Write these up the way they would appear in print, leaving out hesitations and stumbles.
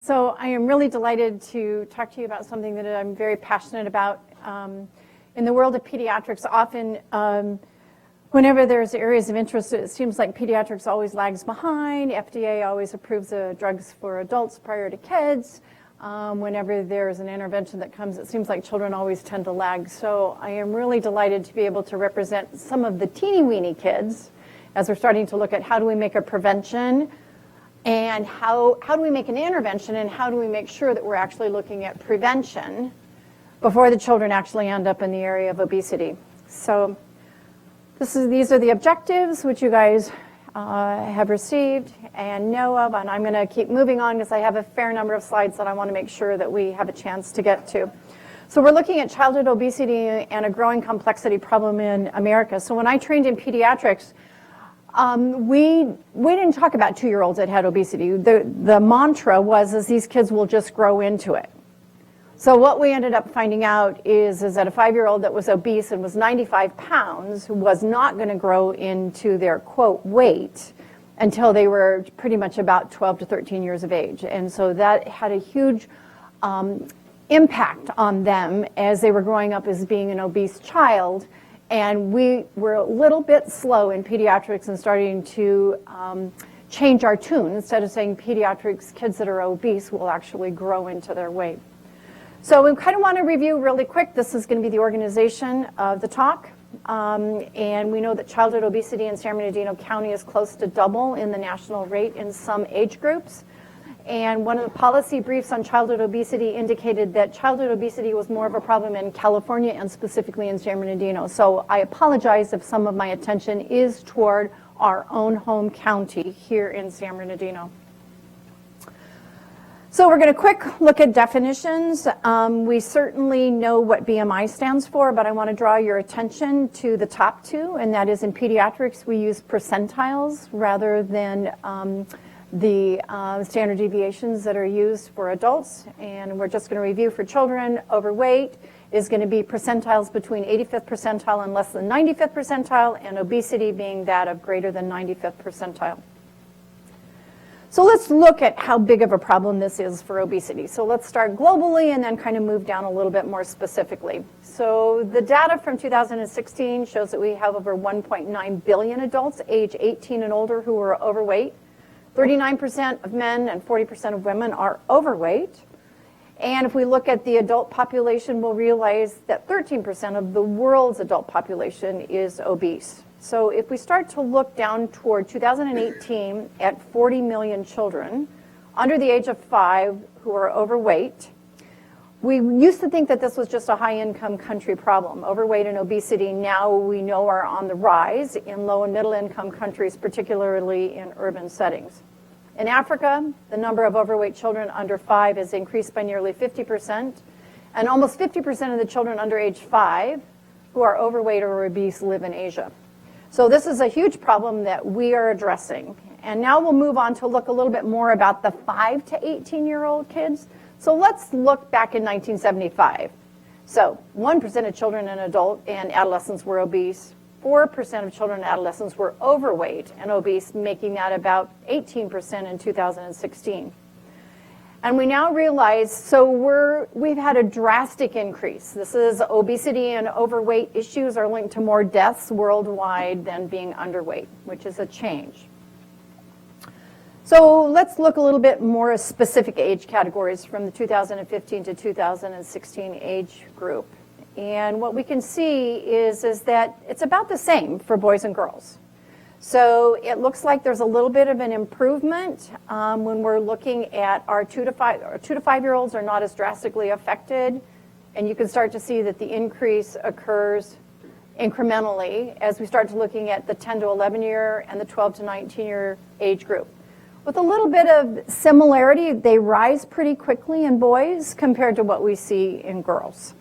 So I am really delighted to talk to you about something that I'm very passionate about. In the world of pediatrics, often whenever there's areas of interest, it seems like pediatrics always lags behind. FDA always approves the drugs for adults prior to kids. Whenever there's an intervention that comes, it seems like children always tend to lag. So I am really delighted to be able to represent some of the teeny-weeny kids as we're starting to look at how do we make a prevention and how do we make an intervention, and how do we make sure that we're actually looking at prevention before the children actually end up in the area of obesity. So these are the objectives which you guys have received and know of, and I'm going to keep moving on because I have a fair number of slides that I want to make sure that we have a chance to get to. So we're looking at childhood obesity and a growing complexity problem in America. So when I trained in pediatrics, we didn't talk about 2-year-olds that had obesity. The mantra was these kids will just grow into it. So what we ended up finding out is that a 5-year-old that was obese and was 95 pounds was not going to grow into their, quote, weight until they were pretty much about 12 to 13 years of age. And so that had a huge impact on them as they were growing up as being an obese child. And we were a little bit slow in pediatrics and starting to change our tune. Instead of saying pediatrics, kids that are obese will actually grow into their weight. So we kind of want to review really quick. This is going to be the organization of the talk. And we know that childhood obesity in San Bernardino County is close to double in the national rate in some age groups. And one of the policy briefs on childhood obesity indicated that childhood obesity was more of a problem in California and specifically in San Bernardino. So I apologize if some of my attention is toward our own home county here in San Bernardino. So we're going to quick look at definitions. We certainly know what BMI stands for, but I want to draw your attention to the top two, and that is in pediatrics we use percentiles rather than the standard deviations that are used for adults. And we're just going to review for children. Overweight is going to be percentiles between 85th percentile and less than 95th percentile, and obesity being that of greater than 95th percentile. So let's look at how big of a problem this is for obesity. So let's start globally and then kind of move down a little bit more specifically. So the data from 2016 shows that we have over 1.9 billion adults age 18 and older who are overweight. 39% of men and 40% of women are overweight. And if we look at the adult population, we'll realize that 13% of the world's adult population is obese. So if we start to look down toward 2018 at 40 million children under the age of 5 who are overweight, we used to think that this was just a high-income country problem. Overweight and obesity now we know are on the rise in low and middle-income countries, particularly in urban settings. In Africa, the number of overweight children under 5 has increased by nearly 50%, and almost 50% of the children under age 5 who are overweight or obese live in Asia. So this is a huge problem that we are addressing. And now we'll move on to look a little bit more about the 5 to 18-year-old kids. So let's look back in 1975. So 1% of children and adult and adolescents were obese. 4% of children and adolescents were overweight and obese, making that about 18% in 2016. And we now realize, so we've had a drastic increase. This is obesity and overweight issues are linked to more deaths worldwide than being underweight, which is a change. So let's look a little bit more specific age categories from the 2015 to 2016 age group. And what we can see is that it's about the same for boys and girls. So it looks like there's a little bit of an improvement when we're looking at our 2 to 5-year-olds are not as drastically affected. And you can start to see that the increase occurs incrementally as we start to looking at the 10 to 11-year and the 12 to 19-year age group. With a little bit of similarity, they rise pretty quickly in boys compared to what we see in girls.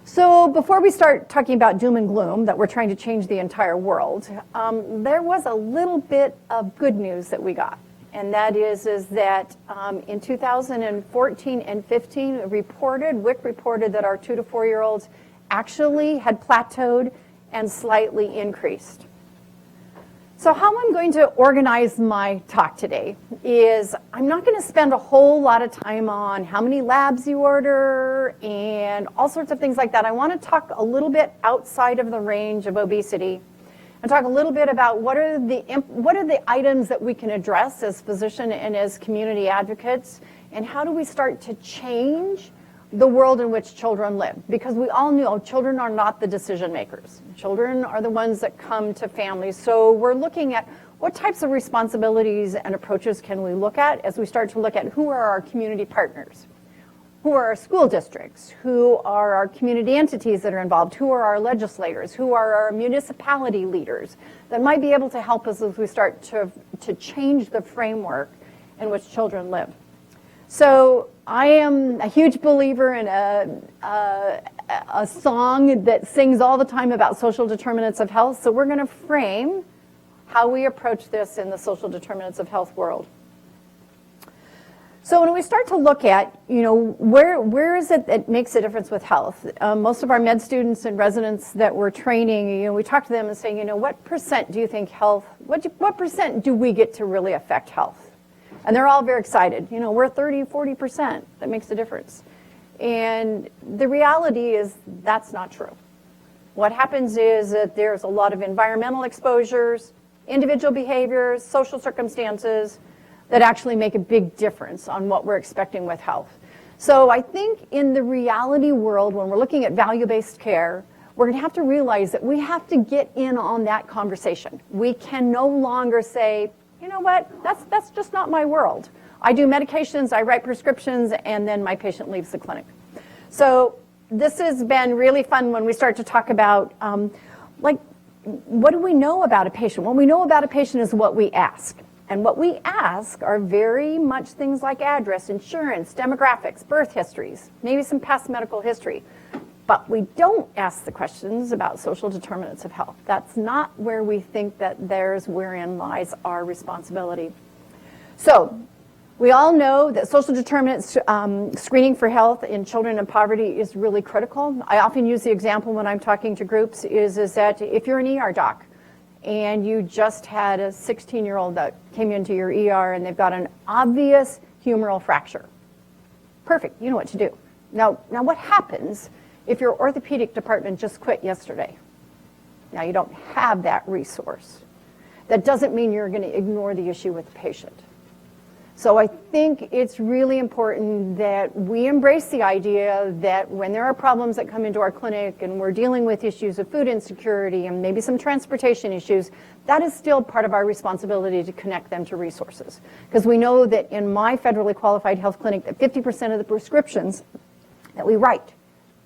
So before we start talking about doom and gloom, that we're trying to change the entire world, there was a little bit of good news that we got. And that is that in 2014 and 15, WIC reported that our 2 to 4-year-olds actually had plateaued and slightly increased. So how I'm going to organize my talk today is I'm not going to spend a whole lot of time on how many labs you order and all sorts of things like that. I want to talk a little bit outside of the range of obesity and talk a little bit about what are the items that we can address as physician and as community advocates, and how do we start to change the world in which children live. Because we all know children are not the decision makers. Children are the ones that come to families. So we're looking at what types of responsibilities and approaches can we look at as we start to look at who are our community partners, who are our school districts, who are our community entities that are involved, who are our legislators, who are our municipality leaders that might be able to help us as we start to change the framework in which children live. So I am a huge believer in a song that sings all the time about social determinants of health. So we're going to frame how we approach this in the social determinants of health world. So when we start to look at, where is it that makes a difference with health? Most of our med students and residents that we're training, we talk to them and say, what percent do you think health, what percent do we get to really affect health? And they're all very excited. We're 30, 40%. That makes a difference. And the reality is that's not true. What happens is that there's a lot of environmental exposures, individual behaviors, social circumstances that actually make a big difference on what we're expecting with health. So I think in the reality world, when we're looking at value-based care, we're going to have to realize that we have to get in on that conversation. We can no longer say, you know what, that's just not my world. I do medications, I write prescriptions, and then my patient leaves the clinic. So this has been really fun when we start to talk about, what do we know about a patient? What we know about a patient is what we ask. And what we ask are very much things like address, insurance, demographics, birth histories, maybe some past medical history. But we don't ask the questions about social determinants of health. That's not where we think that wherein lies our responsibility. So we all know that social determinants screening for health in children in poverty is really critical. I often use the example when I'm talking to groups is that if you're an ER doc and you just had a 16-year-old that came into your ER and they've got an obvious humeral fracture, perfect, you know what to do. Now what happens if your orthopedic department just quit yesterday? Now you don't have that resource. That doesn't mean you're going to ignore the issue with the patient. So I think it's really important that we embrace the idea that when there are problems that come into our clinic and we're dealing with issues of food insecurity and maybe some transportation issues, that is still part of our responsibility to connect them to resources. Because we know that in my federally qualified health clinic that 50% of the prescriptions that we write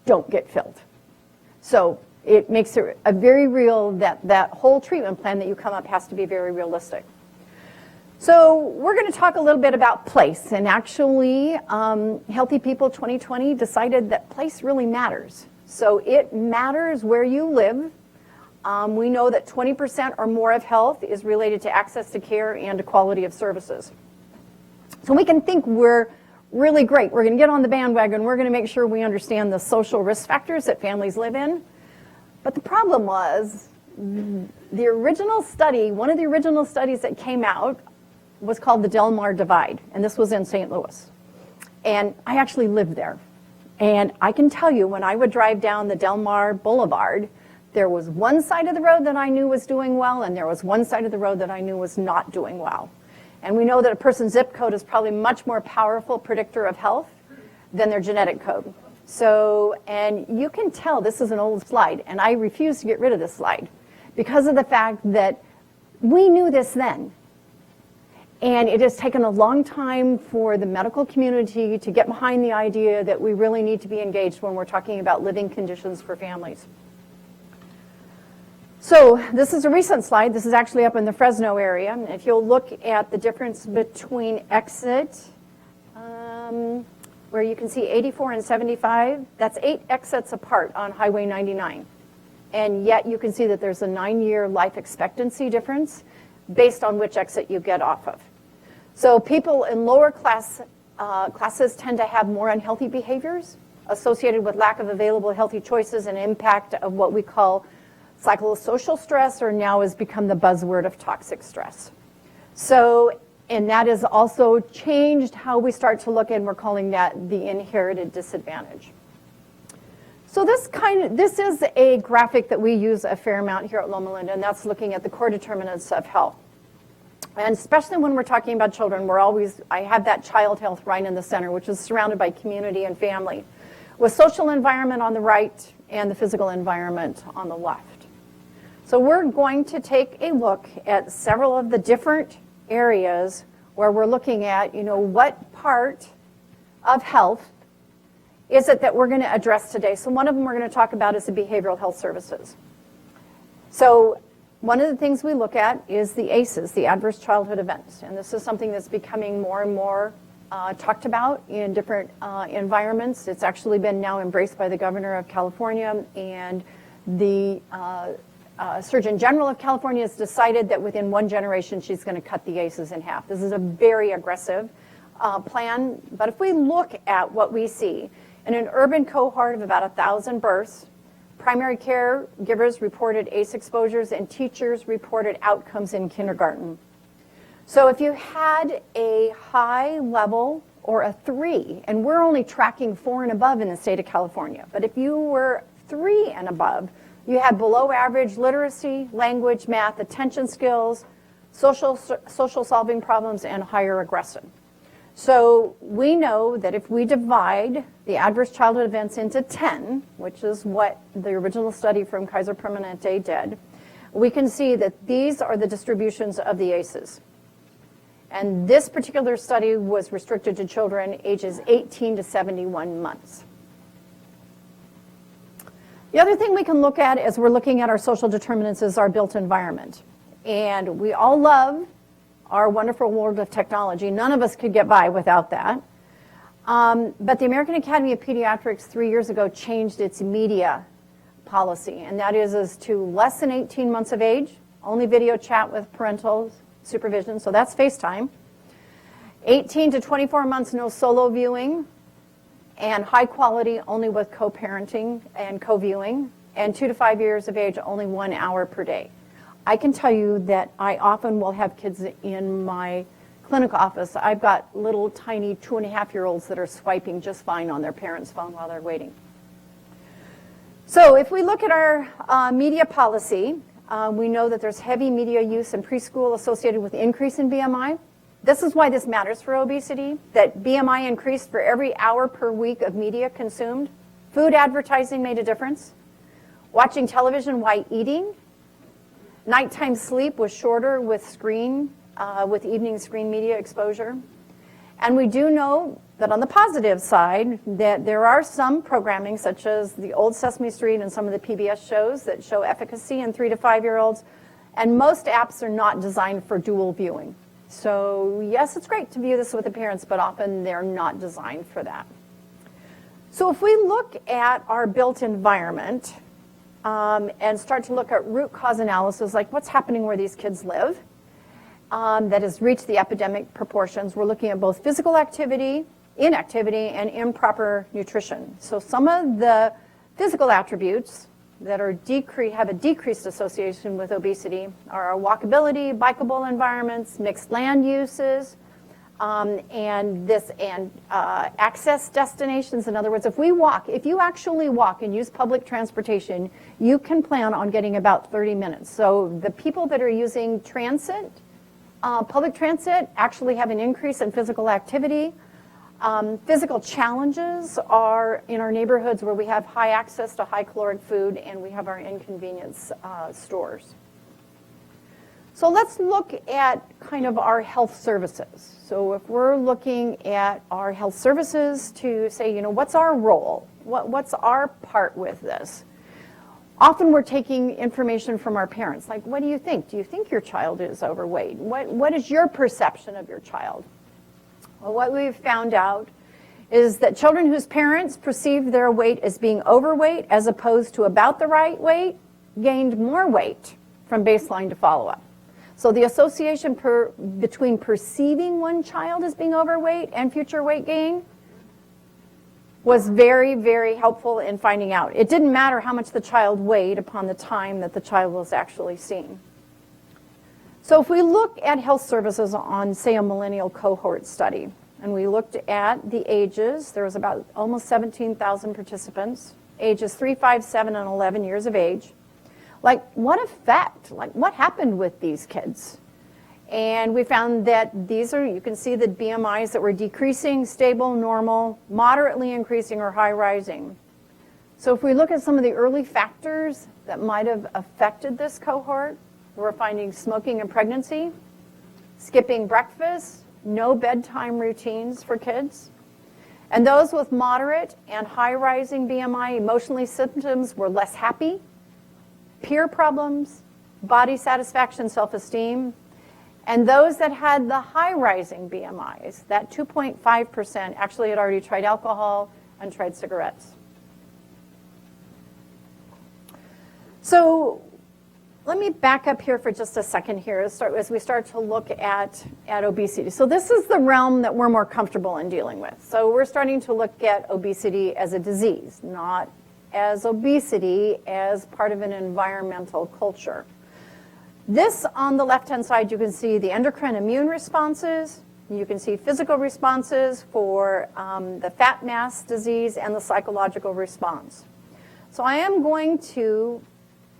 don't get filled. So it makes it a very real that whole treatment plan that you come up has to be very realistic. So we're going to talk a little bit about place. And actually, Healthy People 2020 decided that place really matters. So it matters where you live. We know that 20% or more of health is related to access to care and to quality of services. So we can think we're really great. We're going to get on the bandwagon. We're going to make sure we understand the social risk factors that families live in. But the problem was the original study, one of the original studies that came out was called the Delmar Divide, and this was in St. Louis. And I actually lived there. And I can tell you, when I would drive down the Delmar Boulevard, there was one side of the road that I knew was doing well, and there was one side of the road that I knew was not doing well. And we know that a person's zip code is probably much more powerful predictor of health than their genetic code. So, and you can tell this is an old slide, and I refuse to get rid of this slide because of the fact that we knew this then. And it has taken a long time for the medical community to get behind the idea that we really need to be engaged when we're talking about living conditions for families. So this is a recent slide. This is actually up in the Fresno area. If you'll look at the difference between exit, where you can see 84 and 75, that's 8 exits apart on Highway 99. And yet you can see that there's a 9-year life expectancy difference based on which exit you get off of. So people in lower classes tend to have more unhealthy behaviors associated with lack of available healthy choices and impact of what we call Psychosocial stress, or now has become the buzzword of toxic stress. So, and that has also changed how we start to look, and we're calling that the inherited disadvantage. So this is a graphic that we use a fair amount here at Loma, and that's looking at the core determinants of health. And especially when we're talking about children, I have that child health right in the center, which is surrounded by community and family, with social environment on the right and the physical environment on the left. So we're going to take a look at several of the different areas where we're looking at, what part of health is it that we're going to address today. So one of them we're going to talk about is the behavioral health services. So one of the things we look at is the ACEs, the adverse childhood events. And this is something that's becoming more and more talked about in different environments. It's actually been now embraced by the governor of California, and the Surgeon General of California has decided that within one generation she's going to cut the ACEs in half. This is a very aggressive plan, but if we look at what we see in an urban cohort of about 1,000 births, primary care givers reported ACE exposures and teachers reported outcomes in kindergarten. So if you had a high level or a 3, and we're only tracking 4 and above in the state of California, but if you were 3 and above, you had below average literacy, language, math, attention skills, social solving problems, and higher aggression. So we know that if we divide the adverse childhood events into 10, which is what the original study from Kaiser Permanente did, we can see that these are the distributions of the ACEs. And this particular study was restricted to children ages 18 to 71 months. The other thing we can look at as we're looking at our social determinants is our built environment. And we all love our wonderful world of technology. None of us could get by without that. But the American Academy of Pediatrics 3 years ago changed its media policy, and that is to less than 18 months of age, only video chat with parental supervision, so that's FaceTime. 18 to 24 months, no solo viewing, and high quality only with co-parenting and co-viewing, and 2 to 5 years of age, only 1 hour per day. I can tell you that I often will have kids in my clinic office. I've got little tiny 2.5-year-olds that are swiping just fine on their parents' phone while they're waiting. So if we look at our media policy, we know that there's heavy media use in preschool associated with increase in BMI. This is why this matters for obesity, that BMI increased for every hour per week of media consumed. Food advertising made a difference. Watching television while eating. Nighttime sleep was shorter with evening screen media exposure. And we do know that on the positive side, that there are some programming, such as the old Sesame Street and some of the PBS shows that show efficacy in 3 to 5-year-olds. And most apps are not designed for dual viewing. So yes, it's great to view this with the parents, but often they're not designed for that. So if we look at our built environment and start to look at root cause analysis, like what's happening where these kids live, that has reached the epidemic proportions, we're looking at both physical activity, inactivity, and improper nutrition. So some of the physical attributes that are have a decreased association with obesity are our walkability, bikeable environments, mixed land uses, and access destinations. In other words, if you actually walk and use public transportation, you can plan on getting about 30 minutes. So the people that are using transit, public transit, actually have an increase in physical activity. Physical challenges are in our neighborhoods where we have high access to high caloric food and we have our inconvenience stores. So let's look at kind of our health services. So if we're looking at our health services to say, what's our role? What's our part with this? Often we're taking information from our parents, like, what do you think? Do you think your child is overweight? What is your perception of your child? Well, what we've found out is that children whose parents perceived their weight as being overweight as opposed to about the right weight gained more weight from baseline to follow-up. So the association between perceiving one child as being overweight and future weight gain was very, very helpful in finding out. It didn't matter how much the child weighed upon the time that the child was actually seen. So if we look at health services on, say, a millennial cohort study, and we looked at the ages, there was about almost 17,000 participants, ages 3, 5, 7, and 11 years of age. Like, what effect? Like, what happened with these kids? And we found that these are, you can see the BMIs that were decreasing, stable, normal, moderately increasing, or high rising. So if we look at some of the early factors that might have affected this cohort, we're finding smoking and pregnancy, skipping breakfast, no bedtime routines for kids. And those with moderate and high rising BMI emotionally symptoms were less happy, peer problems, body satisfaction, self-esteem. And those that had the high rising BMIs, that 2.5%, actually had already tried alcohol and tried cigarettes. So let me back up here for just a second here as we start to look at obesity. So this is the realm that we're more comfortable in dealing with. So we're starting to look at obesity as a disease, not as obesity as part of an environmental culture. This, on the left-hand side, you can see the endocrine immune responses. You can see physical responses for the fat mass disease and the psychological response. So I am going to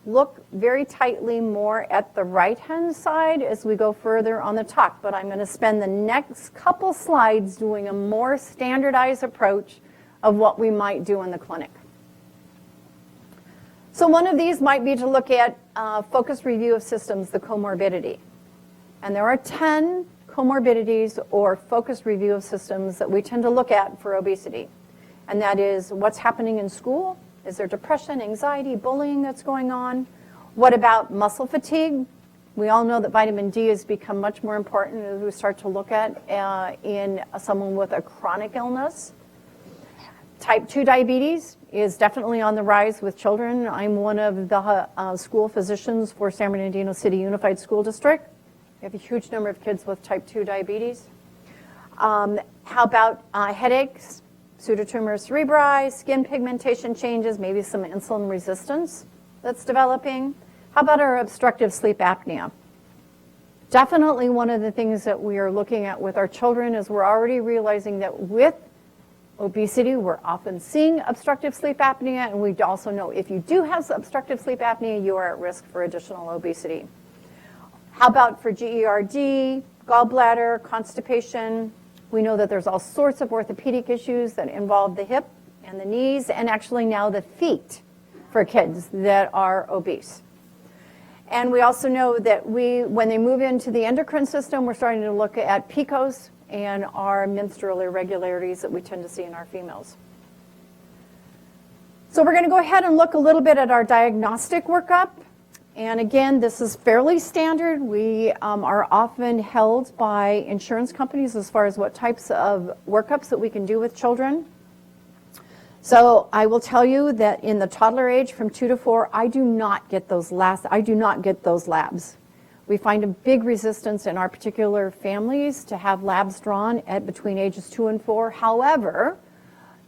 look very tightly more at the right-hand side as we go further on the talk, but I'm going to spend the next couple slides doing a more standardized approach of what we might do in the clinic. So one of these might be to look at focused review of systems, the comorbidity. And there are 10 comorbidities or focused review of systems that we tend to look at for obesity. And that is what's happening in school. Is there depression, anxiety, bullying that's going on? What about muscle fatigue? We all know that vitamin D has become much more important as we start to look at in someone with a chronic illness. Type 2 diabetes is definitely on the rise with children. I'm one of the school physicians for San Bernardino City Unified School District. We have a huge number of kids with type 2 diabetes. How about headaches? Pseudotumor cerebri, skin pigmentation changes, maybe some insulin resistance that's developing. How about our obstructive sleep apnea? Definitely one of the things that we are looking at with our children is we're already realizing that with obesity, we're often seeing obstructive sleep apnea, and we also know if you do have obstructive sleep apnea, you are at risk for additional obesity. How about for GERD, gallbladder, constipation? We know that there's all sorts of orthopedic issues that involve the hip and the knees, and actually now the feet for kids that are obese. And we also know that when they move into the endocrine system, we're starting to look at PCOS and our menstrual irregularities that we tend to see in our females. So we're going to go ahead and look a little bit at our diagnostic workup. And again, this is fairly standard. We are often held by insurance companies as far as what types of workups that we can do with children. So I will tell you that in the toddler age from 2 to 4, I do not get those labs. We find a big resistance in our particular families to have labs drawn at between ages 2 and 4. However,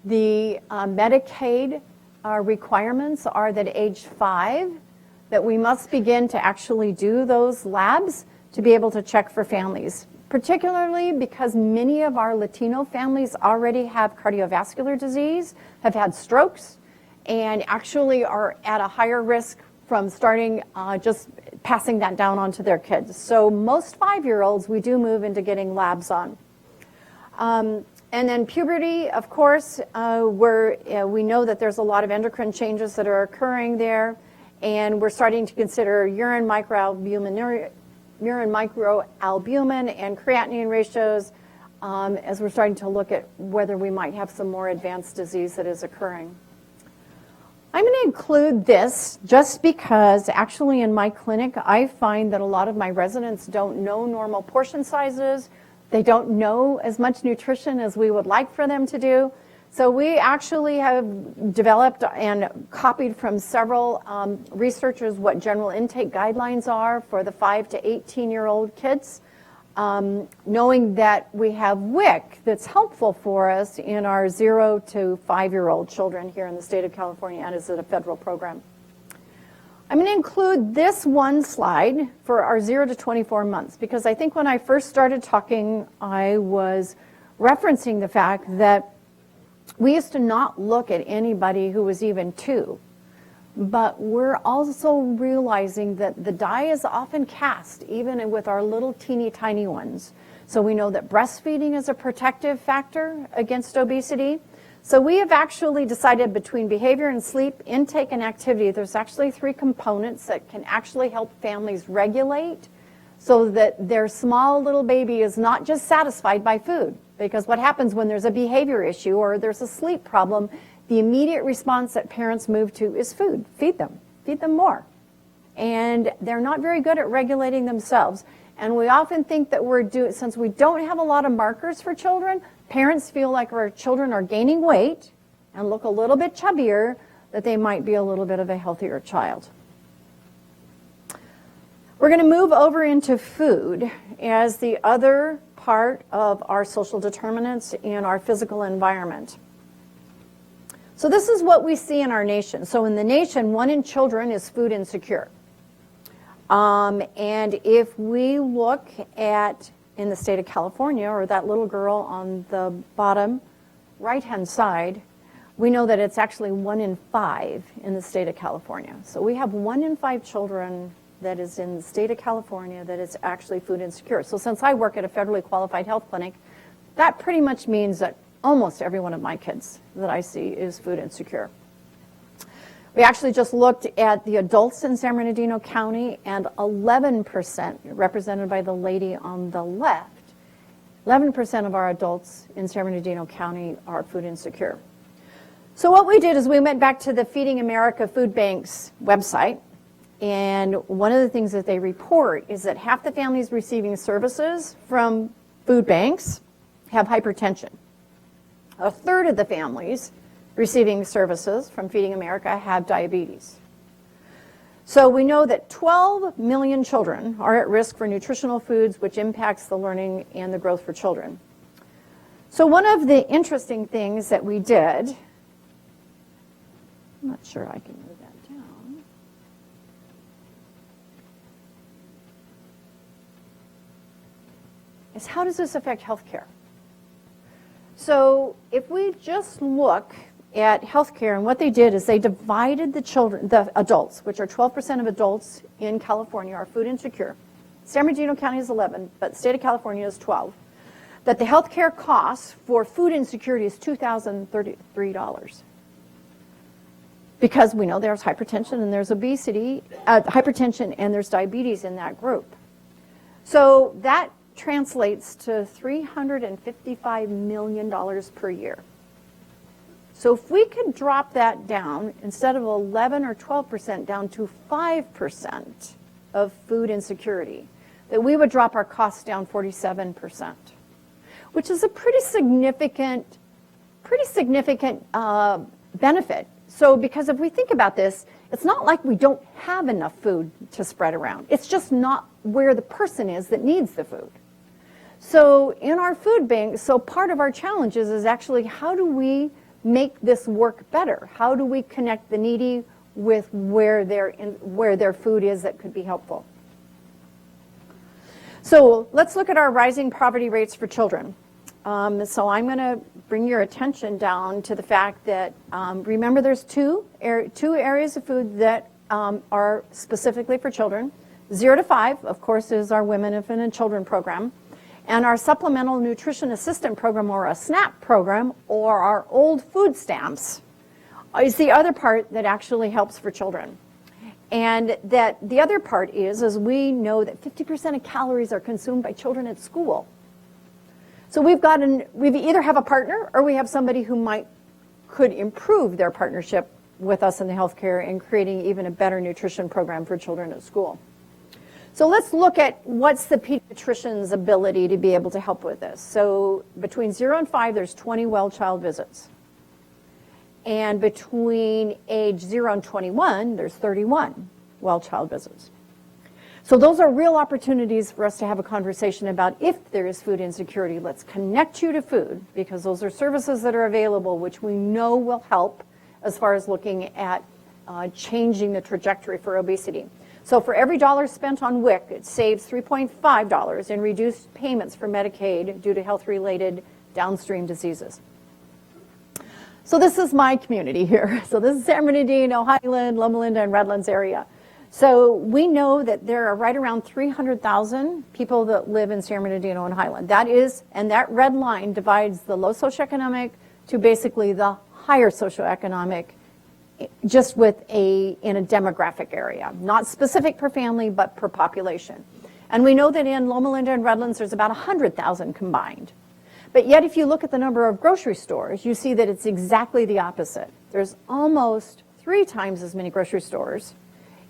the Medicaid requirements are that age 5, that we must begin to actually do those labs to be able to check for families, particularly because many of our Latino families already have cardiovascular disease, have had strokes, and actually are at a higher risk from starting just passing that down onto their kids. So most 5-year-olds, we do move into getting labs on. And then puberty, of course, we know that there's a lot of endocrine changes that are occurring there. And we're starting to consider urine microalbumin and creatinine ratios as we're starting to look at whether we might have some more advanced disease that is occurring. I'm going to include this just because actually in my clinic, I find that a lot of my residents don't know normal portion sizes. They don't know as much nutrition as we would like for them to do. So we actually have developed and copied from several researchers what general intake guidelines are for the 5 to 18-year-old kids. knowing that we have WIC that's helpful for us in our 0 to 5-year-old children here in the state of California, and is it a federal program. I'm going to include this one slide for our 0 to 24 months, because I think when I first started talking, I was referencing the fact that we used to not look at anybody who was even 2. But we're also realizing that the die is often cast, even with our little teeny tiny ones. So we know that breastfeeding is a protective factor against obesity. So we have actually decided between behavior and sleep, intake and activity, there's actually 3 components that can actually help families regulate so that their small little baby is not just satisfied by food. Because what happens when there's a behavior issue or there's a sleep problem, the immediate response that parents move to is food. Feed them more. And they're not very good at regulating themselves. And we often think that since we don't have a lot of markers for children, parents feel like our children are gaining weight and look a little bit chubbier, that they might be a little bit of a healthier child. We're going to move over into food as the other part of our social determinants in our physical environment. So this is what we see in our nation. So in the nation, 1 in children is food insecure. And if we look at, in the state of California, or that little girl on the bottom right-hand side, we know that it's actually 1 in 5 in the state of California. So we have 1 in 5 children that is in the state of California that is actually food insecure. So since I work at a federally qualified health clinic, that pretty much means that almost every one of my kids that I see is food insecure. We actually just looked at the adults in San Bernardino County, and 11%, represented by the lady on the left, 11% of our adults in San Bernardino County are food insecure. So what we did is we went back to the Feeding America Food Bank's website, and one of the things that they report is that half the families receiving services from food banks have hypertension. A third of the families receiving services from Feeding America have diabetes. So we know that 12 million children are at risk for nutritional foods, which impacts the learning and the growth for children. So one of the interesting things that we did, I'm not sure I can move that down. Is how does this affect healthcare? So if we just look at healthcare, and what they did is they divided the adults, which are 12% of adults in California are food insecure. San Bernardino County is 11, but the state of California is 12. That the healthcare costs for food insecurity is $2,033. Because we know there's hypertension and there's obesity, hypertension and there's diabetes in that group. So that translates to $355 million per year. So if we could drop that down, instead of 11 or 12% down to 5% of food insecurity, that we would drop our costs down 47%, which is a pretty significant benefit. So because if we think about this, it's not like we don't have enough food to spread around. It's just not where the person is that needs the food. So in our food bank, so part of our challenges is actually how do we make this work better? How do we connect the needy with where their food is that could be helpful? So let's look at our rising poverty rates for children. So I'm going to bring your attention down to the fact that, remember there's two areas of food that are specifically for children. 0 to 5, of course, is our Women, Infant, and Children program. And our Supplemental Nutrition Assistant Program, or a SNAP program, or our old food stamps, is the other part that actually helps for children. And that the other part is we know that 50% of calories are consumed by children at school. So we either have a partner or we have somebody who could improve their partnership with us in the healthcare and creating even a better nutrition program for children at school. So let's look at what's the pediatrician's ability to be able to help with this. So between 0 and 5, there's 20 well-child visits. And between age 0 and 21, there's 31 well-child visits. So those are real opportunities for us to have a conversation about if there is food insecurity. Let's connect you to food, because those are services that are available which we know will help as far as looking at changing the trajectory for obesity. So for every dollar spent on WIC, it saves $3.5 in reduced payments for Medicaid due to health-related downstream diseases. So this is my community here. So this is San Bernardino, Highland, Loma Linda, and Redlands area. So we know that there are right around 300,000 people that live in San Bernardino and Highland. That is, and that red line divides the low socioeconomic to basically the higher socioeconomic, just in a demographic area, not specific per family, but per population. And we know that in Loma Linda and Redlands, there's about 100,000 combined. But yet, if you look at the number of grocery stores, you see that it's exactly the opposite. There's almost 3 times as many grocery stores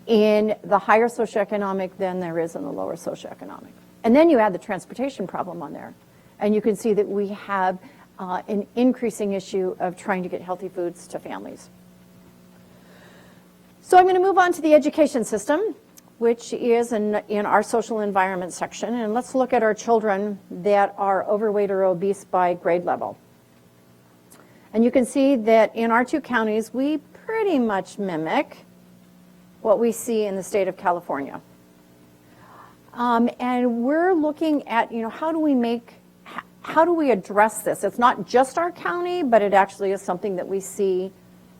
in the higher socioeconomic than there is in the lower socioeconomic. And then you add the transportation problem on there, and you can see that we have an increasing issue of trying to get healthy foods to families. So I'm going to move on to the education system, which is in our social environment section. And let's look at our children that are overweight or obese by grade level. And you can see that in our 2 counties, we pretty much mimic what we see in the state of California. And we're looking at, how do we address this? It's not just our county, but it actually is something that we see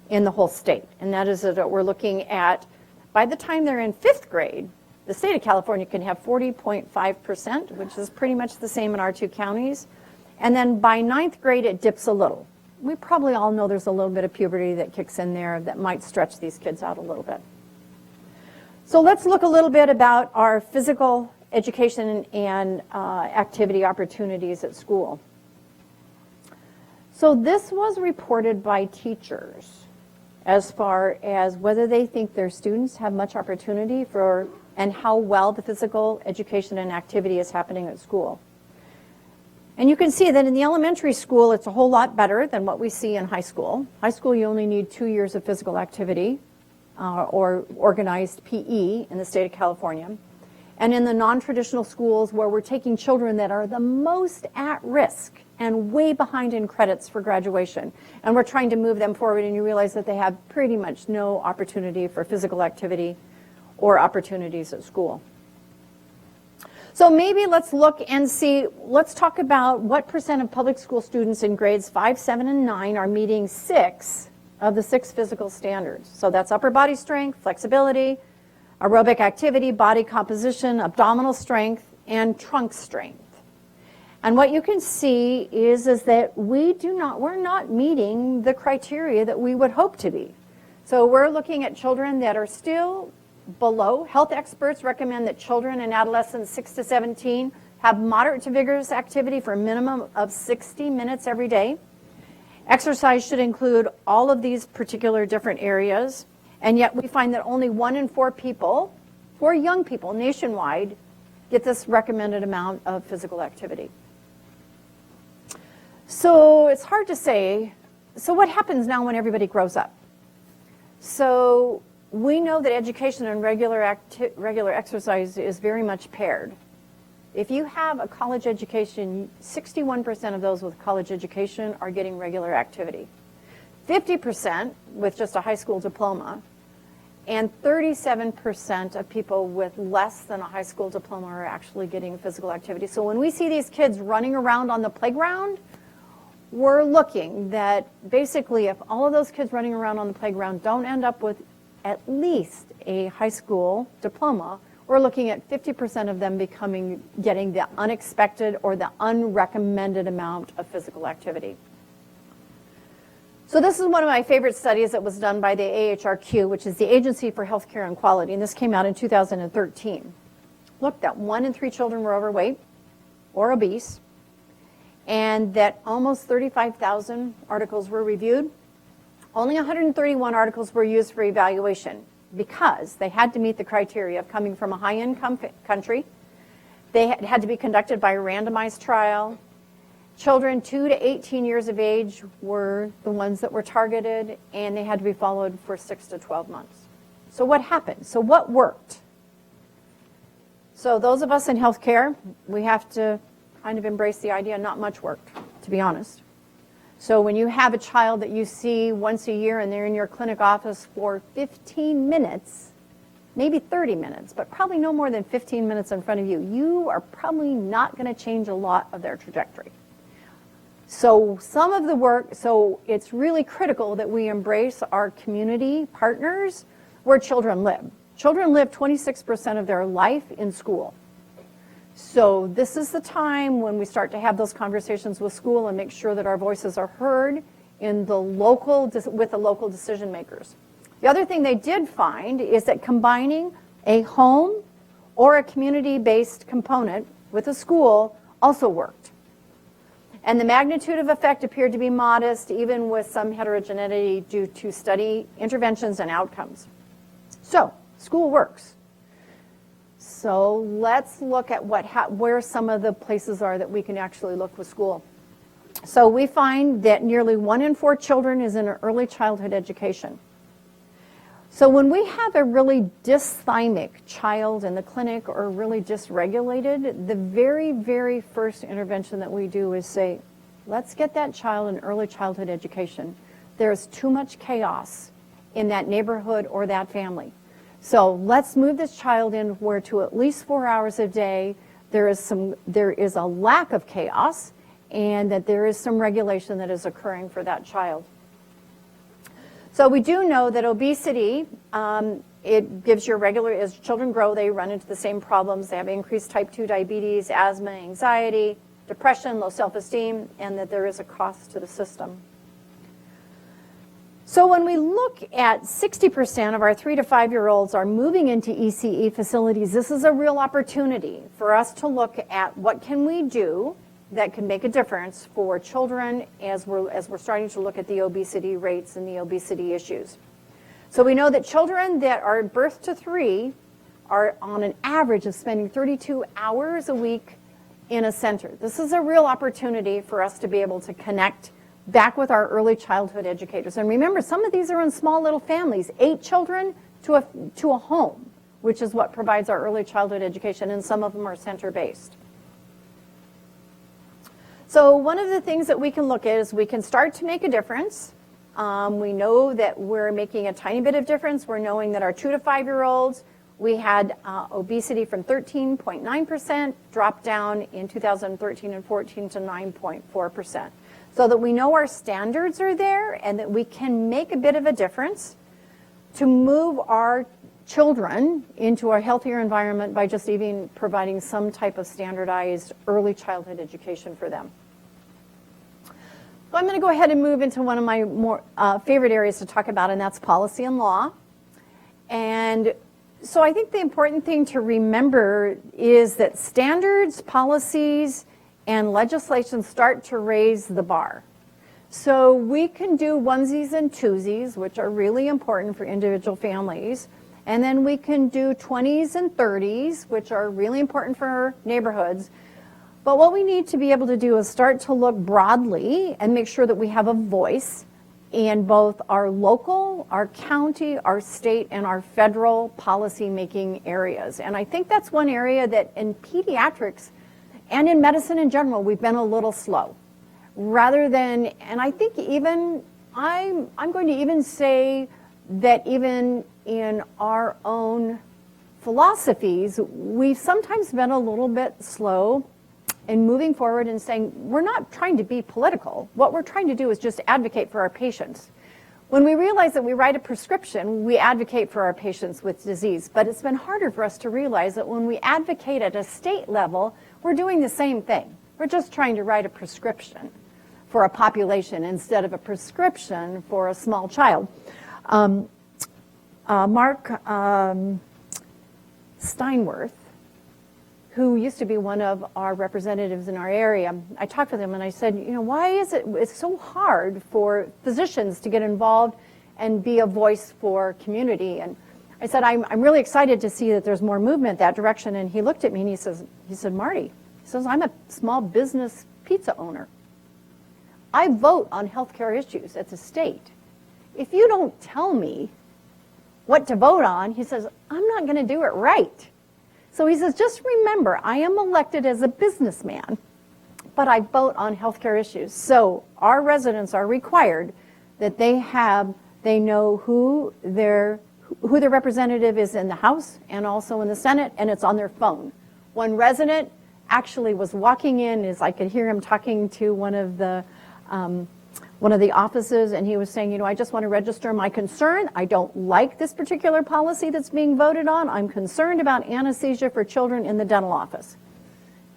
in the whole state. And that is that we're looking at, by the time they're in 5th grade, the state of California can have 40.5%, which is pretty much the same in our 2 counties. And then by 9th grade, it dips a little. We probably all know there's a little bit of puberty that kicks in there that might stretch these kids out a little bit. So let's look a little bit about our physical education and activity opportunities at school. So this was reported by teachers as far as whether they think their students have much opportunity for and how well the physical education and activity is happening at school. And you can see that in the elementary school, it's a whole lot better than what we see in high school. High school, you only need 2 years of physical activity or organized PE in the state of California. And in the non-traditional schools where we're taking children that are the most at risk and way behind in credits for graduation, and we're trying to move them forward, and you realize that they have pretty much no opportunity for physical activity or opportunities at school. So maybe let's look and see, let's talk about what % of public school students in grades 5, 7, and 9 are meeting 6 of the 6 physical standards. So that's upper body strength, flexibility, aerobic activity, body composition, abdominal strength, and trunk strength. And what you can see is that we're not meeting the criteria that we would hope to be. So we're looking at children that are still below. Health experts recommend that children and adolescents 6 to 17 have moderate to vigorous activity for a minimum of 60 minutes every day. Exercise should include all of these particular different areas, and yet we find that only 1 in 4 people, 4 young people nationwide, get this recommended amount of physical activity. So it's hard to say, so what happens now when everybody grows up? So we know that education and regular exercise is very much paired. If you have a college education, 61% of those with college education are getting regular activity. 50% with just a high school diploma, and 37% of people with less than a high school diploma are actually getting physical activity. So when we see these kids running around on the playground, we're looking that basically if all of those kids running around on the playground don't end up with at least a high school diploma, we're looking at 50% of them getting the unexpected or the unrecommended amount of physical activity. So this is one of my favorite studies that was done by the AHRQ, which is the Agency for Healthcare and Quality, and this came out in 2013. Looked that 1 in 3 children were overweight or obese, and that almost 35,000 articles were reviewed. Only 131 articles were used for evaluation because they had to meet the criteria of coming from a high-income country. They had to be conducted by a randomized trial. Children 2 to 18 years of age were the ones that were targeted, and they had to be followed for 6 to 12 months. So what happened? So what worked? So those of us in healthcare, we have to kind of embrace the idea not much worked, to be honest. So when you have a child that you see once a year and they're in your clinic office for 15 minutes, maybe 30 minutes, but probably no more than 15 minutes in front of you, you are probably not going to change a lot of their trajectory. So some of the work, so it's really critical that we embrace our community partners where children live. Children live 26% of their life in school. So this is the time when we start to have those conversations with school and make sure that our voices are heard in the local, with the local decision makers. The other thing they did find is that combining a home or a community-based component with a school also worked. And the magnitude of effect appeared to be modest, even with some heterogeneity due to study interventions and outcomes. So, school works. So let's look at where some of the places are that we can actually look with school. So we find that nearly 1 in 4 children is in an early childhood education. So when we have a really dysthymic child in the clinic or really dysregulated, the very, very first intervention that we do is say, let's get that child an early childhood education. There's too much chaos in that neighborhood or that family. So let's move this child in where to at least 4 hours a day there is a lack of chaos and that there is some regulation that is occurring for that child. So we do know that obesity, it gives you as children grow, they run into the same problems. They have increased type 2 diabetes, asthma, anxiety, depression, low self-esteem, and that there is a cost to the system. So when we look at 60% of our 3 to 5-year-olds are moving into ECE facilities, this is a real opportunity for us to look at what can we do that can make a difference for children as we're starting to look at the obesity rates and the obesity issues. So we know that children that are birth to 3 are on an average of spending 32 hours a week in a center. This is a real opportunity for us to be able to connect back with our early childhood educators. And remember, some of these are in small little families, 8 children to a home, which is what provides our early childhood education, and some of them are center-based. So one of the things that we can look at is we can start to make a difference. We know that we're making a tiny bit of difference. We're knowing that our 2 to 5-year-olds, we had obesity from 13.9% drop down in 2013 and 14 to 9.4%. So that we know our standards are there and that we can make a bit of a difference to move our children into a healthier environment by just even providing some type of standardized early childhood education for them. So I'm going to go ahead and move into one of my more favorite areas to talk about, and that's policy and law. And so I think the important thing to remember is that standards, policies, and legislation start to raise the bar. So we can do onesies and twosies, which are really important for individual families. And then we can do 20s and 30s, which are really important for neighborhoods. But what we need to be able to do is start to look broadly and make sure that we have a voice in both our local, our county, our state, and our federal policy-making areas. And I think that's one area that in pediatrics and in medicine in general, we've been a little slow. Rather than, and I think even, I'm going to even say that even in our own philosophies, we've sometimes been a little bit slow in moving forward and saying, we're not trying to be political. What we're trying to do is just advocate for our patients. When we realize that we write a prescription, we advocate for our patients with disease. But it's been harder for us to realize that when we advocate at a state level, we're doing the same thing. We're just trying to write a prescription for a population instead of a prescription for a small child. Mark Steinworth, who used to be one of our representatives in our area, I talked with him and I said, you know, why is it's so hard for physicians to get involved and be a voice for community? And I said, I'm really excited to see that there's more movement that direction. And he looked at me and he said, Marty, he says, I'm a small business pizza owner. I vote on healthcare issues at the state. If you don't tell me what to vote on, he says, I'm not going to do it right. So he says, just remember, I am elected as a businessman, but I vote on healthcare issues. So our residents are required that they know who their representative is in the House and also in the Senate, and it's on their phone. One resident actually was walking in, as I could hear him talking to one of the offices, and he was saying, I just want to register my concern. I don't like this particular policy that's being voted on. I'm concerned about anesthesia for children in the dental office.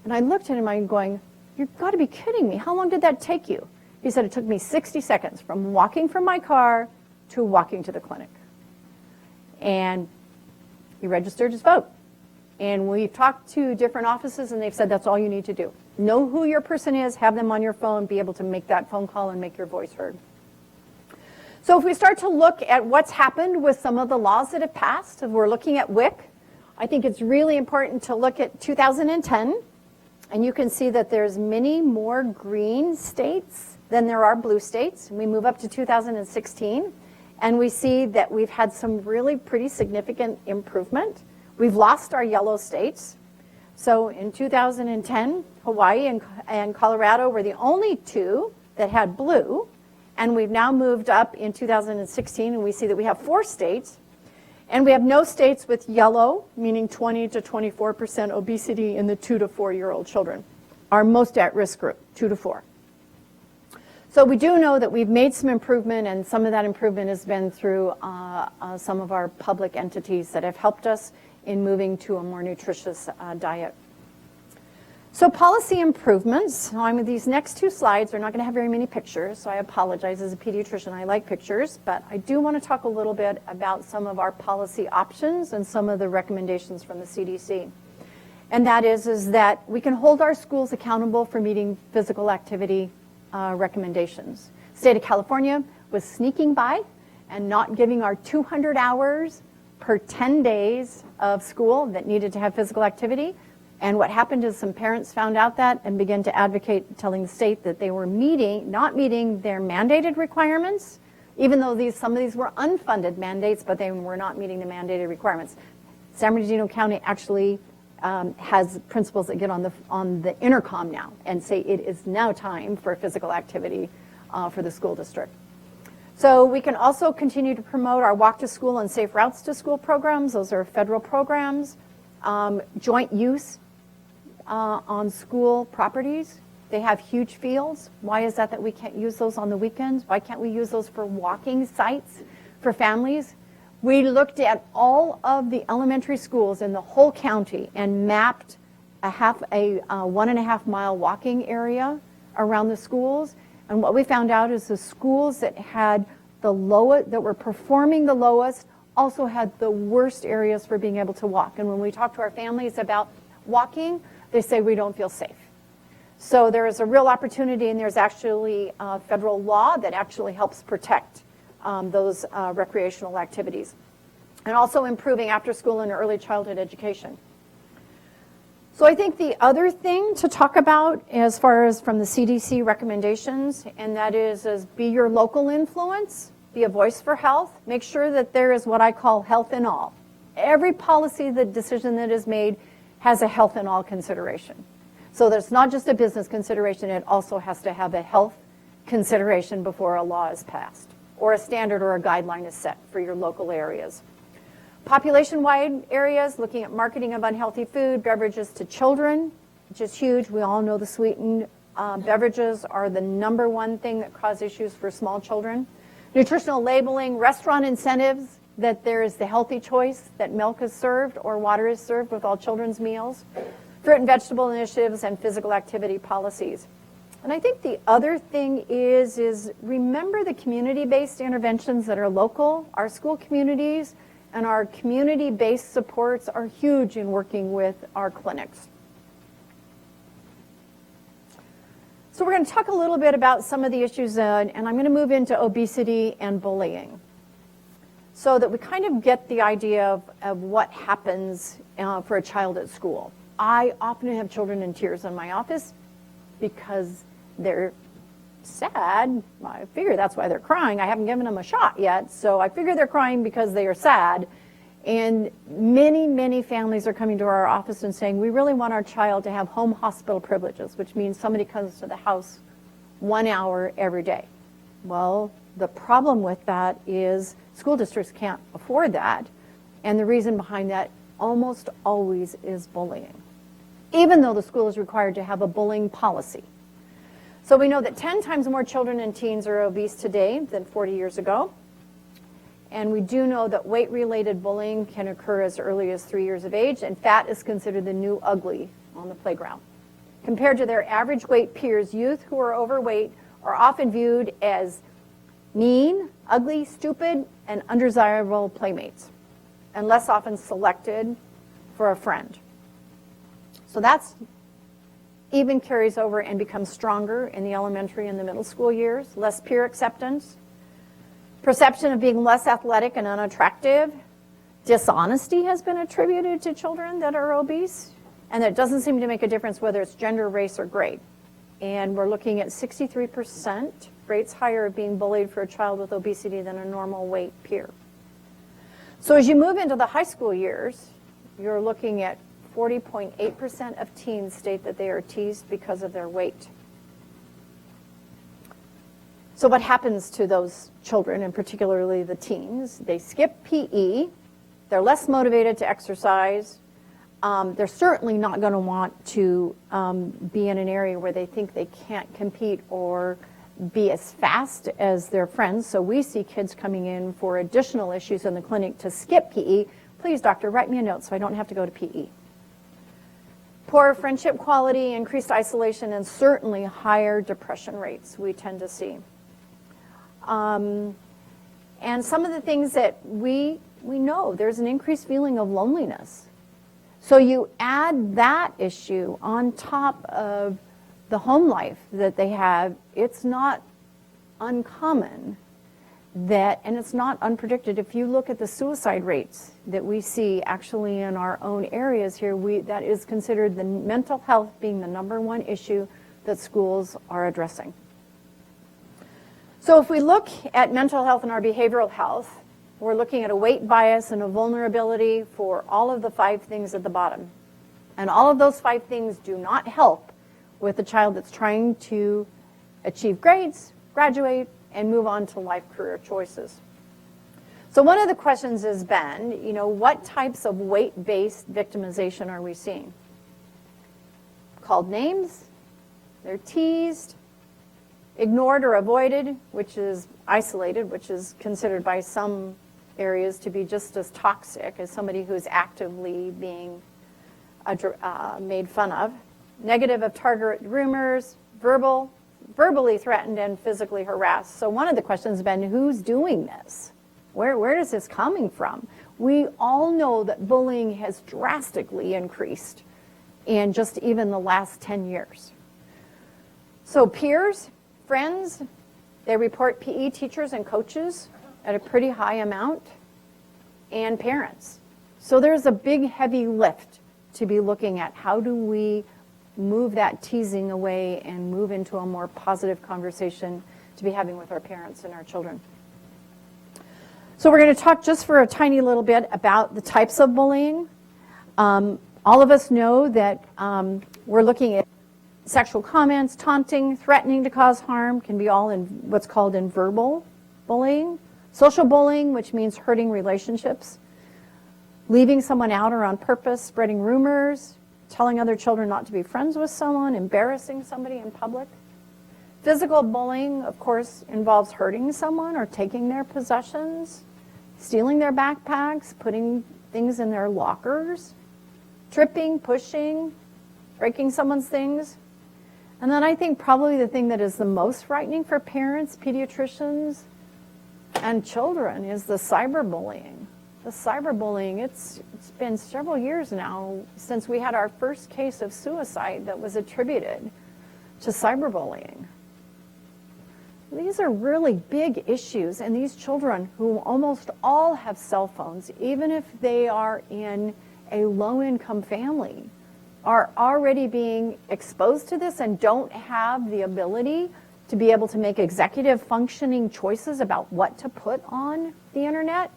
And I looked at him, I'm going, you've got to be kidding me. How long did that take you? He said, it took me 60 seconds from walking from my car to walking to the clinic. And he registered his vote. And we've talked to different offices, and they've said that's all you need to do. Know who your person is, have them on your phone, be able to make that phone call and make your voice heard. So if we start to look at what's happened with some of the laws that have passed, if we're looking at WIC, I think it's really important to look at 2010, and you can see that there's many more green states than there are blue states. We move up to 2016, and we see that we've had some really pretty significant improvement. We've lost our yellow states. So in 2010, Hawaii and Colorado were the only two that had blue, and we've now moved up in 2016, and we see that we have 4 states, and we have no states with yellow, meaning 20 to 24% obesity in the 2 to 4-year-old children, our most at-risk group, 2 to 4. So we do know that we've made some improvement, and some of that improvement has been through some of our public entities that have helped us in moving to a more nutritious diet. So policy improvements. These next 2 slides are not going to have very many pictures, so I apologize. As a pediatrician, I like pictures, but I do want to talk a little bit about some of our policy options and some of the recommendations from the CDC. And that is that we can hold our schools accountable for meeting physical activity recommendations. State of California was sneaking by and not giving our 200 hours per 10 days of school that needed to have physical activity. And what happened is some parents found out that and began to advocate, telling the state that they were not meeting their mandated requirements, even though some of these were unfunded mandates, but they were not meeting the mandated requirements. San Bernardino County actually has principals that get on the intercom now and say it is now time for physical activity for the school district. So we can also continue to promote our walk to school and safe routes to school programs. Those are federal programs. Joint use on school properties. They have huge fields. Why is that we can't use those on the weekends? Why can't we use those for walking sites for families? We looked at all of the elementary schools in the whole county and mapped a 1.5 mile walking area around the schools. And what we found out is the schools that had that were performing the lowest also had the worst areas for being able to walk. And when we talk to our families about walking, they say we don't feel safe. So there is a real opportunity, and there's actually federal law that actually helps protect those recreational activities. And also improving after school and early childhood education. So I think the other thing to talk about as far as from the CDC recommendations, and that is be your local influence, be a voice for health, make sure that there is what I call health in all. Every policy, the decision that is made has a health in all consideration. So there's not just a business consideration, it also has to have a health consideration before a law is passed, or a standard or a guideline is set for your local areas. Population-wide areas, looking at marketing of unhealthy food, beverages to children, which is huge. We all know the sweetened beverages are the #1 thing that cause issues for small children. Nutritional labeling, restaurant incentives, that there is the healthy choice, that milk is served or water is served with all children's meals. Fruit and vegetable initiatives and physical activity policies. And I think the other thing is remember the community-based interventions that are local. Our school communities and our community-based supports are huge in working with our clinics. So we're going to talk a little bit about some of the issues, and I'm going to move into obesity and bullying, so that we kind of get the idea of what happens for a child at school. I often have children in tears in my office because they're sad. I figure that's why they're crying. I haven't given them a shot yet, so I figure they're crying because they are sad. And many, many families are coming to our office and saying, we really want our child to have home hospital privileges, which means somebody comes to the house 1 hour every day. Well, the problem with that is school districts can't afford that. And the reason behind that almost always is bullying, even though the school is required to have a bullying policy. So we know that 10 times more children and teens are obese today than 40 years ago. And we do know that weight-related bullying can occur as early as 3 years of age, and fat is considered the new ugly on the playground. Compared to their average weight peers, youth who are overweight are often viewed as mean, ugly, stupid, and undesirable playmates, and less often selected for a friend. So that's even carries over and becomes stronger in the elementary and the middle school years. Less peer acceptance, perception of being less athletic and unattractive. Dishonesty has been attributed to children that are obese, and it doesn't seem to make a difference whether it's gender, race, or grade. And we're looking at 63%, rates higher of being bullied for a child with obesity than a normal weight peer. So as you move into the high school years, you're looking at 40.8% of teens state that they are teased because of their weight. So what happens to those children, and particularly the teens? They skip PE, they're less motivated to exercise, they're certainly not going to want to be in an area where they think they can't compete or be as fast as their friends. So we see kids coming in for additional issues in the clinic to skip PE. Please, doctor, write me a note so I don't have to go to PE. Poor friendship quality, increased isolation, and certainly higher depression rates we tend to see. And some of the things that we know, there's an increased feeling of loneliness. So you add that issue on top of the home life that they have, it's not uncommon that, and it's not unpredicted. If you look at the suicide rates that we see actually in our own areas here, that is considered the mental health being the #1 issue that schools are addressing. So if we look at mental health and our behavioral health, we're looking at a weight bias and a vulnerability for all of the 5 things at the bottom. And all of those 5 things do not help with a child that's trying to achieve grades, graduate, and move on to life career choices. So one of the questions has been, what types of weight-based victimization are we seeing? Called names, they're teased, ignored or avoided, which is isolated, which is considered by some areas to be just as toxic as somebody who's actively being made fun of. Negative of target rumors, verbally threatened, and physically harassed. So one of the questions has been, who's doing this? Where is this coming from? We all know that bullying has drastically increased in just even the last 10 years. So peers, friends, they report PE teachers and coaches at a pretty high amount, and parents. So there's a big, heavy lift to be looking at. How do we move that teasing away and move into a more positive conversation to be having with our parents and our children? So we're going to talk just for a tiny little bit about the types of bullying. All of us know that we're looking at sexual comments, taunting, threatening to cause harm, can be all in what's called in verbal bullying. Social bullying, which means hurting relationships, leaving someone out or on purpose, spreading rumors, telling other children not to be friends with someone, embarrassing somebody in public. Physical bullying, of course, involves hurting someone or taking their possessions, stealing their backpacks, putting things in their lockers, tripping, pushing, breaking someone's things. And then I think probably the thing that is the most frightening for parents, pediatricians, and children is the cyberbullying. The cyberbullying, it's been several years now since we had our first case of suicide that was attributed to cyberbullying. These are really big issues, and these children, who almost all have cell phones, even if they are in a low-income family, are already being exposed to this and don't have the ability to be able to make executive functioning choices about what to put on the internet.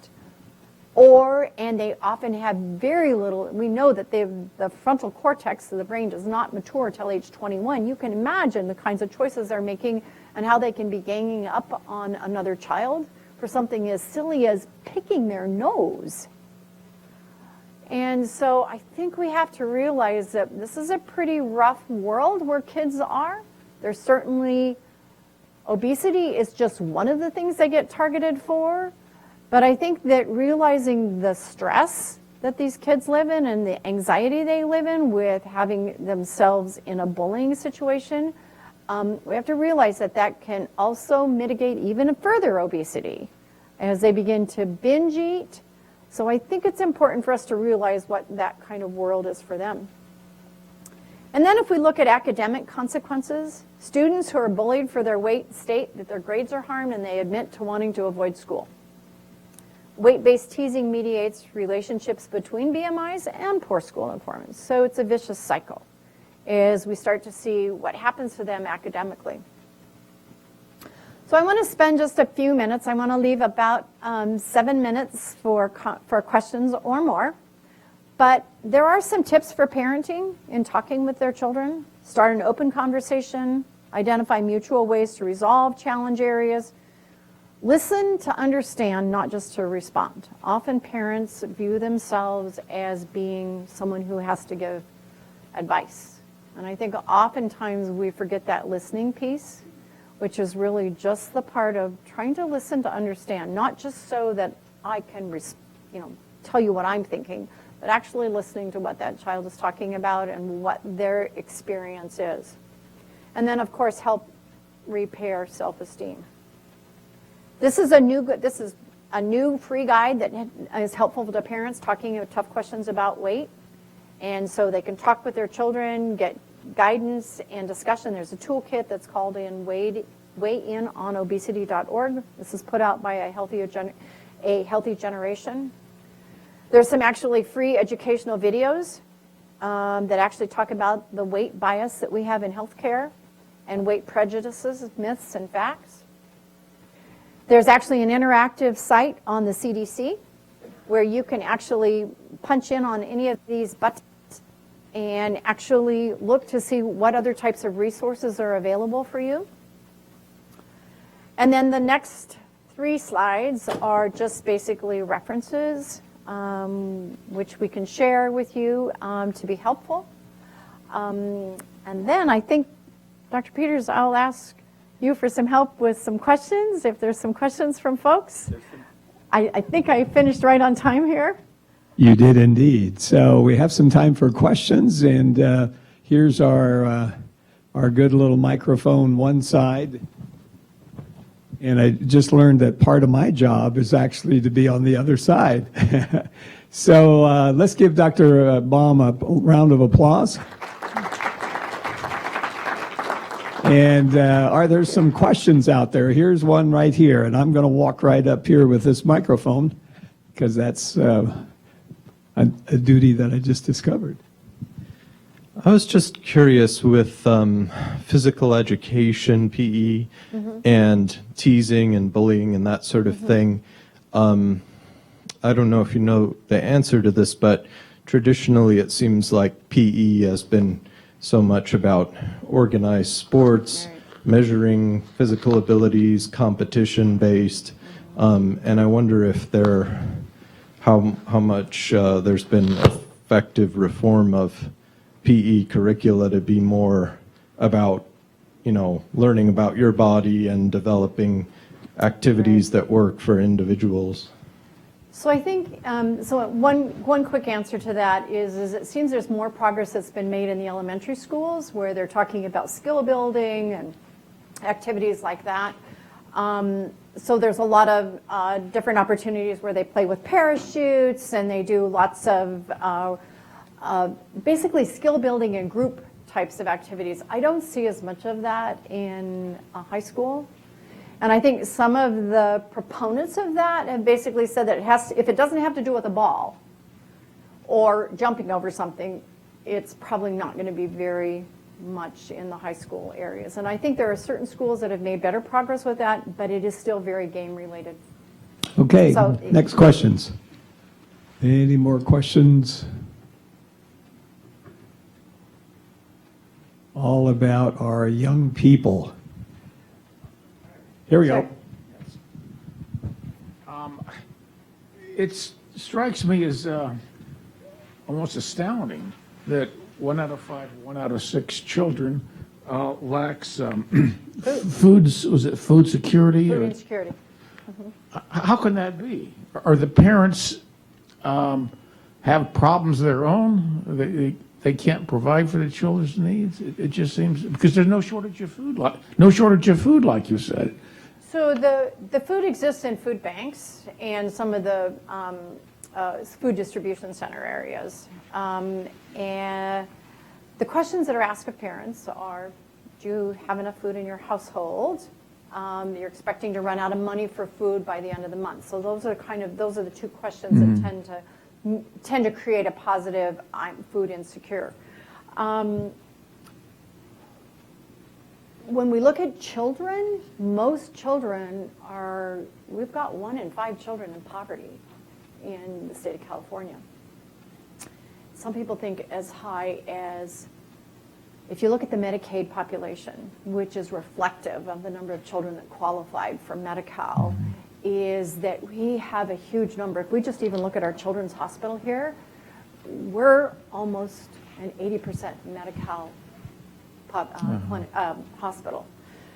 And they often have very little, we know that the frontal cortex of the brain does not mature till age 21. You can imagine the kinds of choices they're making and how they can be ganging up on another child for something as silly as picking their nose. And so I think we have to realize that this is a pretty rough world where kids are. There's certainly, obesity is just one of the things they get targeted for. But I think that realizing the stress that these kids live in and the anxiety they live in with having themselves in a bullying situation, we have to realize that that can also mitigate even further obesity as they begin to binge eat. So I think it's important for us to realize what that kind of world is for them. And then if we look at academic consequences, students who are bullied for their weight state that their grades are harmed and they admit to wanting to avoid school. Weight-based teasing mediates relationships between BMIs and poor school performance. So it's a vicious cycle as we start to see what happens to them academically. So I want to spend just a few minutes. I want to leave about 7 minutes for questions or more. But there are some tips for parenting in talking with their children. Start an open conversation, identify mutual ways to resolve challenge areas. Listen to understand, not just to respond. Often parents view themselves as being someone who has to give advice. And I think oftentimes we forget that listening piece, which is really just the part of trying to listen to understand, not just so that I can tell you what I'm thinking, but actually listening to what that child is talking about and what their experience is. And then, of course, help repair self-esteem. This is a new free guide that is helpful to parents talking tough questions about weight. And so they can talk with their children, get guidance and discussion. There's a toolkit that's called WeighInOnObesity.org. This is put out by a Healthy Generation. There's some actually free educational videos that actually talk about the weight bias that we have in healthcare and weight prejudices, myths, and facts. There's actually an interactive site on the CDC where you can actually punch in on any of these buttons and actually look to see what other types of resources are available for you. And then the next 3 slides are just basically references, which we can share with you to be helpful. And then I think, Dr. Peters, I'll ask you for some help with some questions, if there's some questions from folks. I think I finished right on time here. You did indeed. So we have some time for questions, and here's our good little microphone one side. And I just learned that part of my job is actually to be on the other side. So let's give Dr. Baum a round of applause. And are there some questions out there? Here's one right here, and I'm going to walk right up here with this microphone because that's a duty that I just discovered. I was just curious with physical education, PE, and teasing and bullying and that sort of thing. I don't know if you know the answer to this, but traditionally it seems like PE has been so much about organized sports, measuring physical abilities, competition-based, and I wonder if how much there's been effective reform of PE curricula to be more about, learning about your body and developing activities that work for individuals. So I think, one quick answer to that is it seems there's more progress that's been made in the elementary schools where they're talking about skill building and activities like that. So there's a lot of different opportunities where they play with parachutes and they do lots of basically skill building and group types of activities. I don't see as much of that in high school. And I think some of the proponents of that have basically said that if it doesn't have to do with a ball or jumping over something, it's probably not going to be very much in the high school areas. And I think there are certain schools that have made better progress with that, but it is still very game related. Okay, next questions. Any more questions? All about our young people. Here we go. It strikes me as almost astounding that 1 out of 5, 1 out of 6 children lacks food security? Food insecurity. How can that be? Are the parents have problems of their own? They can't provide for the children's needs? It just seems, because there's no shortage of food, like you said. So the food exists in food banks and some of the food distribution center areas. And the questions that are asked of parents are, do you have enough food in your household? You're expecting to run out of money for food by the end of the month. So those are the two questions that tend to create a positive I'm food insecure. When we look at children, most children we've got 1 in 5 children in poverty in the state of California. Some people think as high as, if you look at the Medicaid population, which is reflective of the number of children that qualified for Medi-Cal, is that we have a huge number. If we just even look at our children's hospital here, we're almost an 80% Medi-Cal hospital.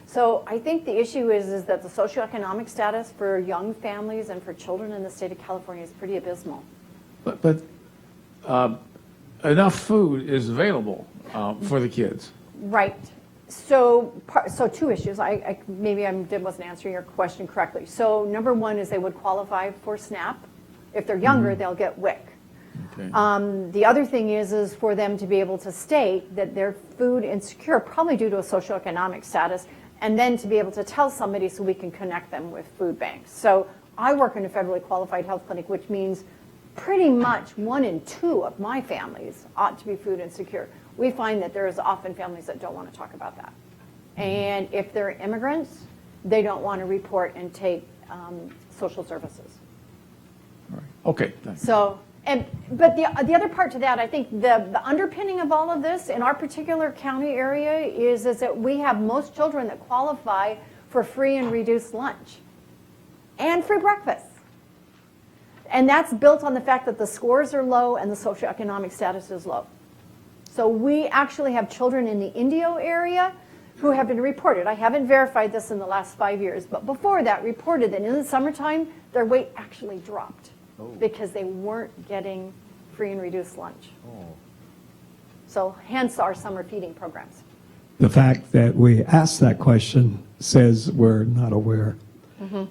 So I think the issue is that the socioeconomic status for young families and for children in the state of California is pretty abysmal. But enough food is available for the kids. Right. So 2 issues. Maybe I wasn't answering your question correctly. So number 1 is they would qualify for SNAP. If they're younger, they'll get WIC. Okay. The other thing is for them to be able to state that they're food insecure, probably due to a socioeconomic status, and then to be able to tell somebody so we can connect them with food banks. So I work in a federally qualified health clinic, which means pretty much 1 in 2 of my families ought to be food insecure. We find that there's often families that don't want to talk about that. And if they're immigrants, they don't want to report and take social services. All right. Okay, thanks. So, but the other part to that, I think the underpinning of all of this in our particular county area is that we have most children that qualify for free and reduced lunch and free breakfast. And that's built on the fact that the scores are low and the socioeconomic status is low. So we actually have children in the Indio area who have been reported. I haven't verified this in the last 5 years, but before that reported that in the summertime, their weight actually dropped because they weren't getting free and reduced lunch. So hence our summer feeding programs. The fact that we asked that question says we're not aware.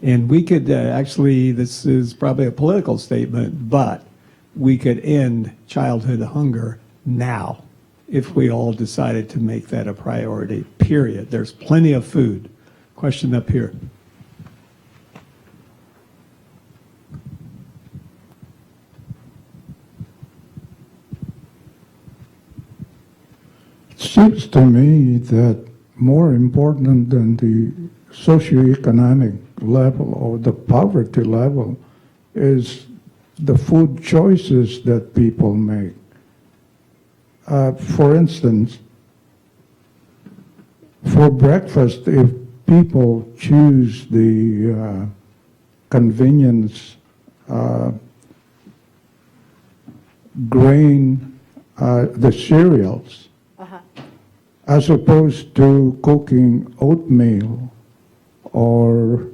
And we could actually, this is probably a political statement, but we could end childhood hunger now if we all decided to make that a priority, period. There's plenty of food. Question up here. It seems to me that more important than the socioeconomic level or the poverty level is the food choices that people make. For instance, for breakfast, if people choose the convenience grain, the cereals, as opposed to cooking oatmeal or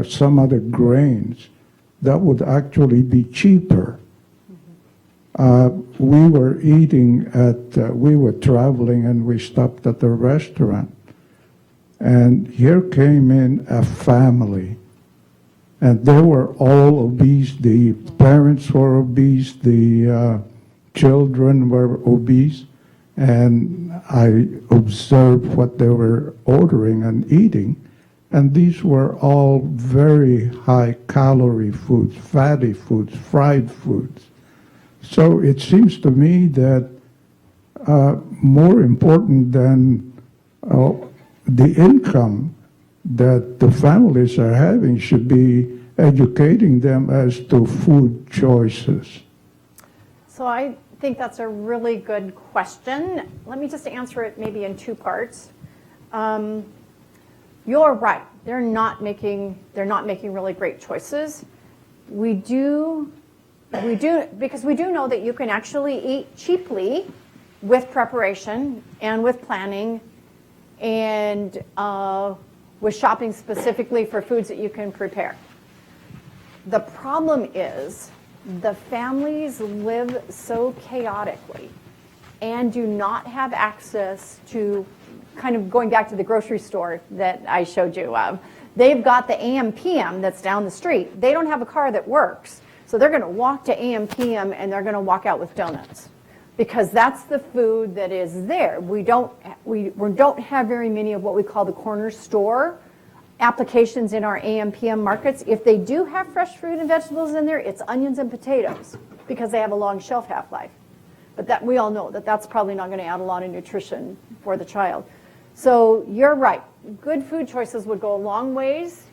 some other grains, that would actually be cheaper. We were we were traveling and we stopped at a restaurant. And here came in a family. And they were all obese. The parents were obese. The children were obese. And I observed what they were ordering and eating. And these were all very high calorie foods, fatty foods, fried foods. So it seems to me that more important than the income that the families are having should be educating them as to food choices. So I think that's a really good question. Let me just answer it maybe in two parts. You're right. They're not making really great choices. We do because we do know that you can actually eat cheaply with preparation and with planning and with shopping specifically for foods that you can prepare. The problem is the families live so chaotically and do not have access to, kind of going back to the grocery store that I showed you of. They've got the AM/PM that's down the street. They don't have a car that works. So they're going to walk to AM/PM and they're going to walk out with donuts because that's the food that is there. We don't have very many of what we call the corner store applications in our AM/PM markets. If they do have fresh fruit and vegetables in there, it's onions and potatoes because they have a long shelf half-life. But that we all know that that's probably not going to add a lot of nutrition for the child. So you're right. Good food choices would go a long ways.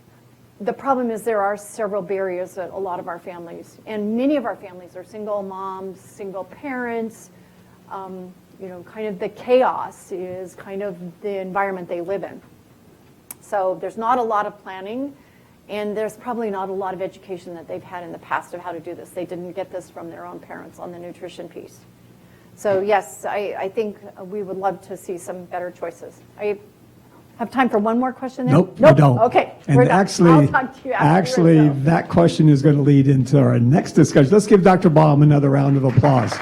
The problem is there are several barriers that a lot of our families, and many of our families are single moms, single parents. Kind of the chaos is kind of the environment they live in. So there's not a lot of planning, and there's probably not a lot of education that they've had in the past of how to do this. They didn't get this from their own parents on the nutrition piece. So yes, I think we would love to see some better choices. I have time for one more question there? Nope, we don't. Okay, And we're done. actually, I'll talk to you afterwards, though. that question is going to lead into our next discussion. Let's give Dr. Baum another round of applause.